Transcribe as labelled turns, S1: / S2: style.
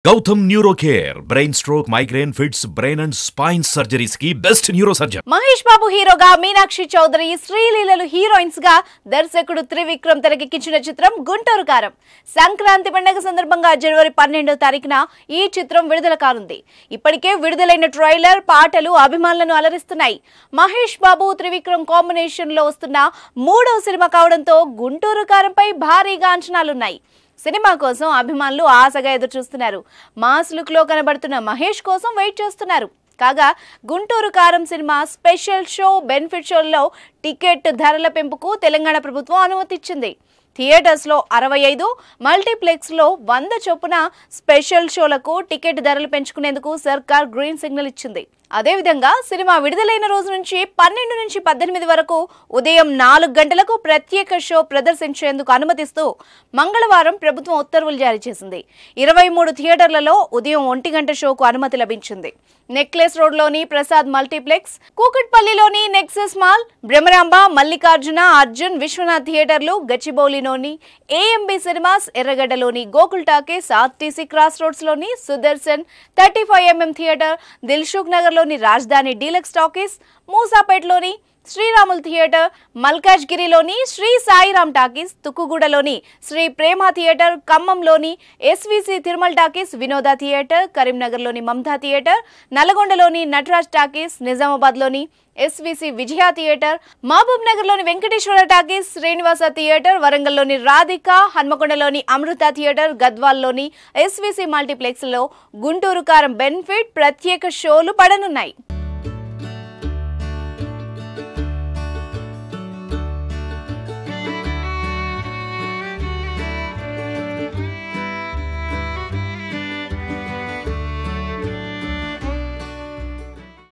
S1: Gautam Neurocare, brain stroke, migraine, fits, brain and spine surgeries की best neurosurgeon.
S2: Mahesh Babu హీరోగా Meenakshi Chowdary, శ్రీలీలలు heroines గా దర్శకుడు త్రివిక్రమ్ తెరకెక్కించిన చిత్రం గుంటూరు కారం. సంక్రాంతి పండుగ సందర్భంగా జనవరి 12వ తారీఖున ఈ చిత్రం విడుదల కానుంది. ఇప్పటికే విడుదలైన ట్రైలర్, పాటలు అభిమానులను అలరిస్తున్నాయి. మహేష్ బాబు, త్రివిక్రమ్ కాంబినేషన్ లో వస్తున్న మూడో సినిమా కావడంతో గుంటూరు కారంపై భారీగా అంచనాలున్నాయి. సినిమా కోసం అభిమానులు ఆశగా ఎదురుచూస్తున్నారు. మాస్ లుక్ లో కనబడుతున్న మహేష్ కోసం వెయిట్ చేస్తున్నారు. కాగా Guntur Kaaram cinema special show, benefit షోల్లో టికెట్ ధరల పెంపుకు తెలంగాణ ప్రభుత్వం అనుమతి ఇచ్చింది. థియేటర్స్ లో 65, మల్టీప్లెక్స్ లో 100 చొప్పున స్పెషల్ షోలకు టికెట్ ధరలు పెంచుకునేందుకు సర్కార్ గ్రీన్ సిగ్నల్ ఇచ్చింది. అదేవిధంగా సినిమా విడుదలైన రోజు నుంచి 12 నుంచి 18 వరకు ఉదయం 4 గంటలకు ప్రత్యేక షో ప్రదర్శించేందుకు అనుమతిస్తూ మంగళవారం ప్రభుత్వం ఉత్తర్వులు జారీ చేసింది. 23 థియేటర్లలో ఉదయం 1 గంట షోకు అనుమతి లభించింది. నెక్లెస్ రోడ్లోని ప్రసాద్ మల్టీప్లెక్స్, కూకట్పల్లిలోని Nexus mall, Bhramaramba, Mallikarjuna, Arjun, Vishwanath theatres, గచ్చిబౌలిలోని ఏఎంబి సినిమాస్, ఎర్రగడ్డలోని Gokul talkies, RTC cross roads లోని సుదర్శన్ 35mm థియేటర్, దిల్సుఖ్ నగర్ లోని రాజధాని డీలక్స్ టాకీస్, మూసాపేటలోని శ్రీరాముల్ థియేటర్, మల్కాజ్గిరిలోని శ్రీ సాయిరామ్ టాకీస్, తుక్కుగూడలోని శ్రీ ప్రేమ థియేటర్, ఖమ్మంలోని SVC Tirumal talkies, Vinoda theatre, కరీంనగర్లోని మమతా థియేటర్, నల్గొండలోని నటరాజ్ టాకీస్, నిజామాబాద్లోని ఎస్విసి విజయ థియేటర్, మహబూబ్ నగర్లోని వెంకటేశ్వర టాకీస్, శ్రీనివాస థియేటర్, వరంగల్లోని రాధిక, హన్మకొండలోని అమృత థియేటర్, గద్వాల్లోని ఎస్విసి మల్టీప్లెక్స్ లో గుంటూరు కారం బెనిఫిట్ ప్రత్యేక షోలు పడనున్నాయి.